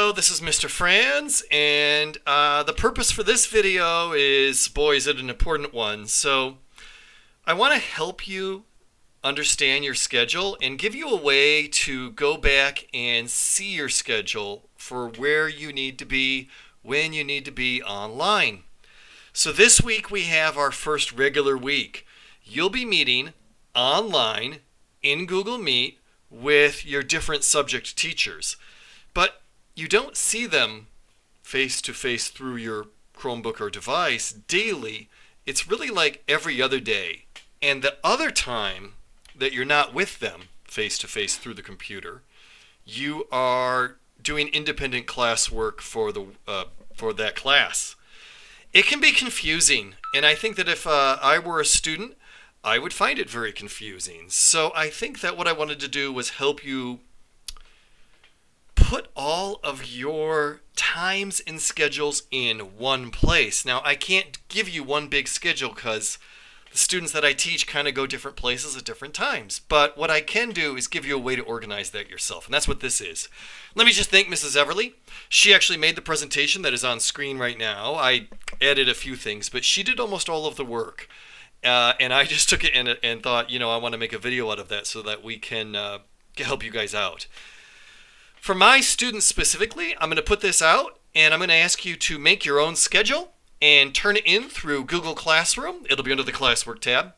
Hello, this is Mr. Franz, and the purpose for this video is, boy, is it an important one. So I want to help you understand your schedule and give you a way to go back and see your schedule for where you need to be, when you need to be online. So this week we have our first regular week. You'll be meeting online in Google Meet with your different subject teachers. But you don't see them face to face through your Chromebook or device daily. It's really like every other day. And the other time that you're not with them face to face through the computer, you are doing independent classwork for that class. It can be confusing, and I think that if I were a student, I would find it very confusing. So I think that what I wanted to do was help you put all of your times and schedules in one place. Now, I can't give you one big schedule because the students that I teach kind of go different places at different times. But what I can do is give you a way to organize that yourself, and that's what this is. Let me just thank Mrs. Everly. She actually made the presentation that is on screen right now. I added a few things, but she did almost all of the work. And I just took it and thought, I want to make a video out of that so that we can help you guys out. For my students specifically, I'm going to put this out, and I'm going to ask you to make your own schedule and turn it in through Google Classroom. It'll be under the Classwork tab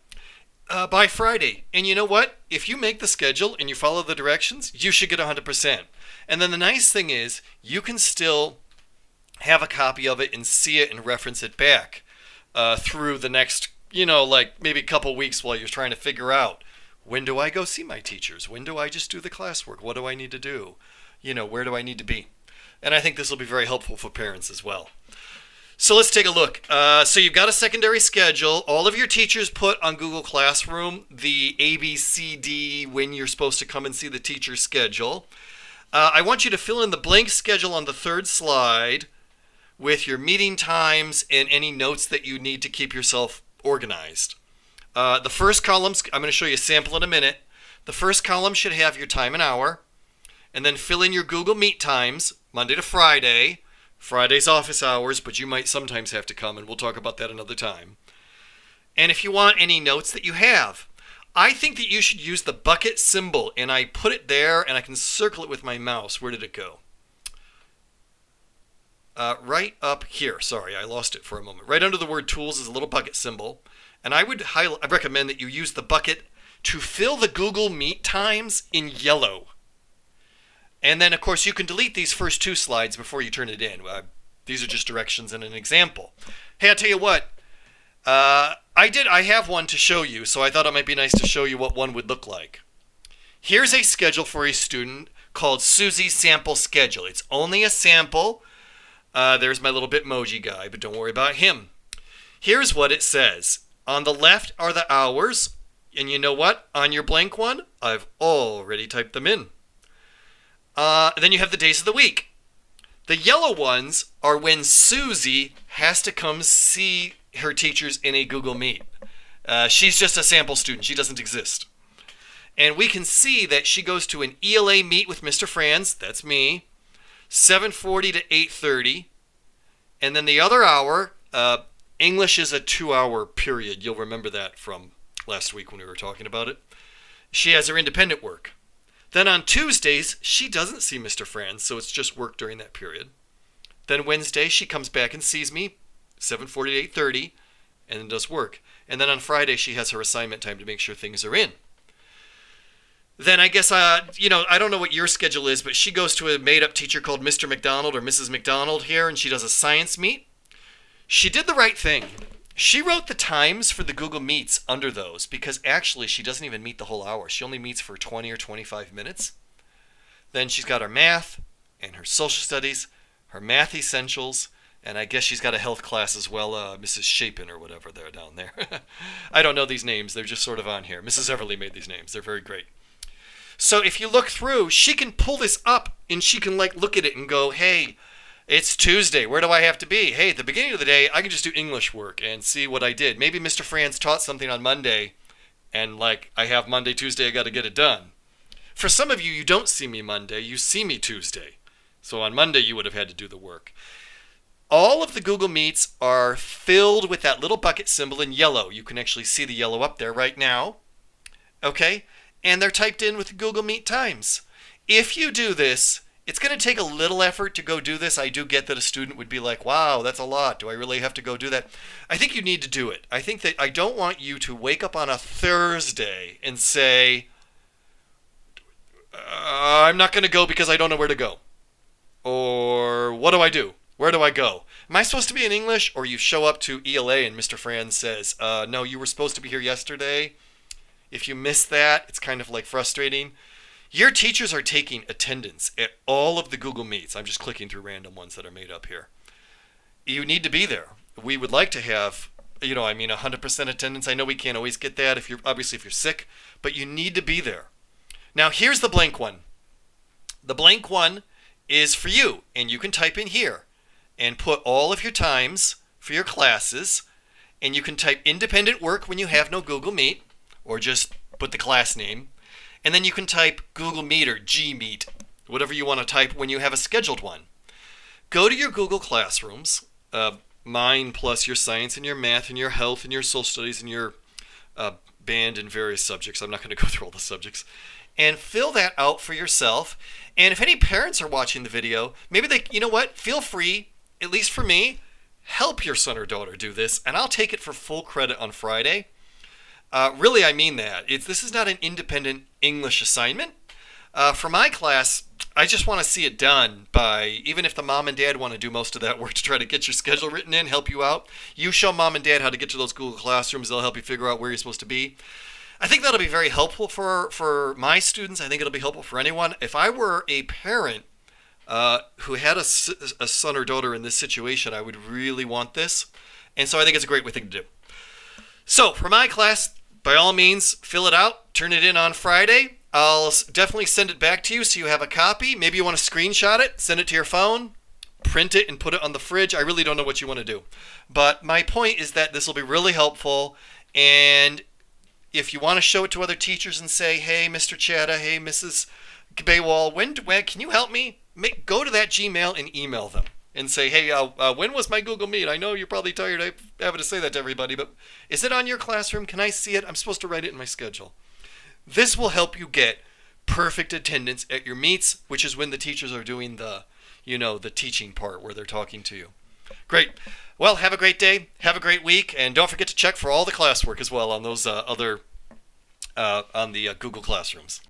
by Friday. And you know what? If you make the schedule and you follow the directions, you should get 100%. And then the nice thing is you can still have a copy of it and see it and reference it back through the next, like maybe a couple weeks while you're trying to figure out, when do I go see my teachers? When do I just do the classwork? What do I need to do? Where do I need to be? And I think this will be very helpful for parents as well. So let's take a look. So you've got a secondary schedule. All of your teachers put on Google Classroom the ABCD when you're supposed to come and see the teacher's schedule. I want you to fill in the blank schedule on the third slide with your meeting times and any notes that you need to keep yourself organized. The first column, I'm going to show you a sample in a minute. The first column should have your time and hour. And then fill in your Google Meet times, Monday to Friday. Friday's office hours, but you might sometimes have to come, and we'll talk about that another time. And if you want any notes that you have, I think that you should use the bucket symbol, and I put it there, and I can circle it with my mouse. Where did it go? Right up here. Sorry, I lost it for a moment. Right under the word tools is a little bucket symbol, and I recommend that you use the bucket to fill the Google Meet times in yellow. And then, of course, you can delete these first two slides before you turn it in. These are just directions and an example. Hey, I'll tell you what. I have one to show you, so I thought it might be nice to show you what one would look like. Here's a schedule for a student called Susie's Sample Schedule. It's only a sample. There's my little Bitmoji guy, but don't worry about him. Here's what it says. On the left are the hours, and you know what? On your blank one, I've already typed them in. Then you have the days of the week. The yellow ones are when Susie has to come see her teachers in a Google Meet. She's just a sample student. She doesn't exist. And we can see that she goes to an ELA meet with Mr. Franz, that's me, 7:40 to 8:30. And then the other hour, English is a 2-hour period. You'll remember that from last week when we were talking about it. She has her independent work. Then on Tuesdays, she doesn't see Mr. Franz, so it's just work during that period. Then Wednesday, she comes back and sees me, 7:40 to 8:30, and then does work. And then on Friday, she has her assignment time to make sure things are in. Then I guess, I don't know what your schedule is, but she goes to a made-up teacher called Mr. McDonald or Mrs. McDonald here, and she does a science meet. She did the right thing. She wrote the times for the Google Meets under those because actually she doesn't even meet the whole hour. She only meets for 20 or 25 minutes. Then she's got her math and her social studies, her math essentials, and I guess she's got a health class as well, Mrs. Shapin or whatever they're down there. I don't know these names. They're just sort of on here. Mrs. Everly made these names. They're very great. So if you look through, she can pull this up and she can look at it and go, hey, it's Tuesday. Where do I have to be? Hey, at the beginning of the day, I can just do English work and see what I did. Maybe Mr. Franz taught something on Monday, and I have Monday, Tuesday, I got to get it done. For some of you, you don't see me Monday. You see me Tuesday. So on Monday, you would have had to do the work. All of the Google Meets are filled with that little bucket symbol in yellow. You can actually see the yellow up there right now. Okay? And they're typed in with the Google Meet times. If you do this, it's going to take a little effort to go do this. I do get that a student would be like, wow, that's a lot. Do I really have to go do that? I think you need to do it. I think that I don't want you to wake up on a Thursday and say, I'm not going to go because I don't know where to go. Or what do I do? Where do I go? Am I supposed to be in English? Or you show up to ELA and Mr. Franz says, no, you were supposed to be here yesterday. If you miss that, it's kind of like frustrating. Your teachers are taking attendance at all of the Google Meets. I'm just clicking through random ones that are made up here. You need to be there. We would like to have, 100% attendance. I know we can't always get that if you're sick, but you need to be there. Now, here's the blank one. The blank one is for you, and you can type in here and put all of your times for your classes, and you can type independent work when you have no Google Meet, or just put the class name, and then you can type Google Meet or Gmeet, whatever you want to type when you have a scheduled one. Go to your Google Classrooms, mine plus your science and your math and your health and your social studies and your band and various subjects. I'm not going to go through all the subjects. And fill that out for yourself. And if any parents are watching the video, maybe feel free, at least for me, help your son or daughter do this, and I'll take it for full credit on Friday. Really, I mean that. This is not an independent English assignment. For my class, I just want to see it done by, even if the mom and dad want to do most of that work to try to get your schedule written in, help you out. You show mom and dad how to get to those Google Classrooms. They'll help you figure out where you're supposed to be. I think that'll be very helpful for my students. I think it'll be helpful for anyone. If I were a parent who had a son or daughter in this situation, I would really want this. And so I think it's a great thing to do. So for my class, by all means, fill it out, turn it in on Friday. I'll definitely send it back to you so you have a copy. Maybe you want to screenshot it, send it to your phone, print it, and put it on the fridge. I really don't know what you want to do. But my point is that this will be really helpful. And if you want to show it to other teachers and say, hey, Mr. Chatta, hey, Mrs. Baywall, when can you help me? Go to that Gmail and email them and say, hey, when was my Google Meet? I know you're probably tired of having to say that to everybody, but is it on your classroom? Can I see it? I'm supposed to write it in my schedule. This will help you get perfect attendance at your meets, which is when the teachers are doing the teaching part where they're talking to you. Great. Well, have a great day. Have a great week. And don't forget to check for all the classwork as well on those on the Google Classrooms.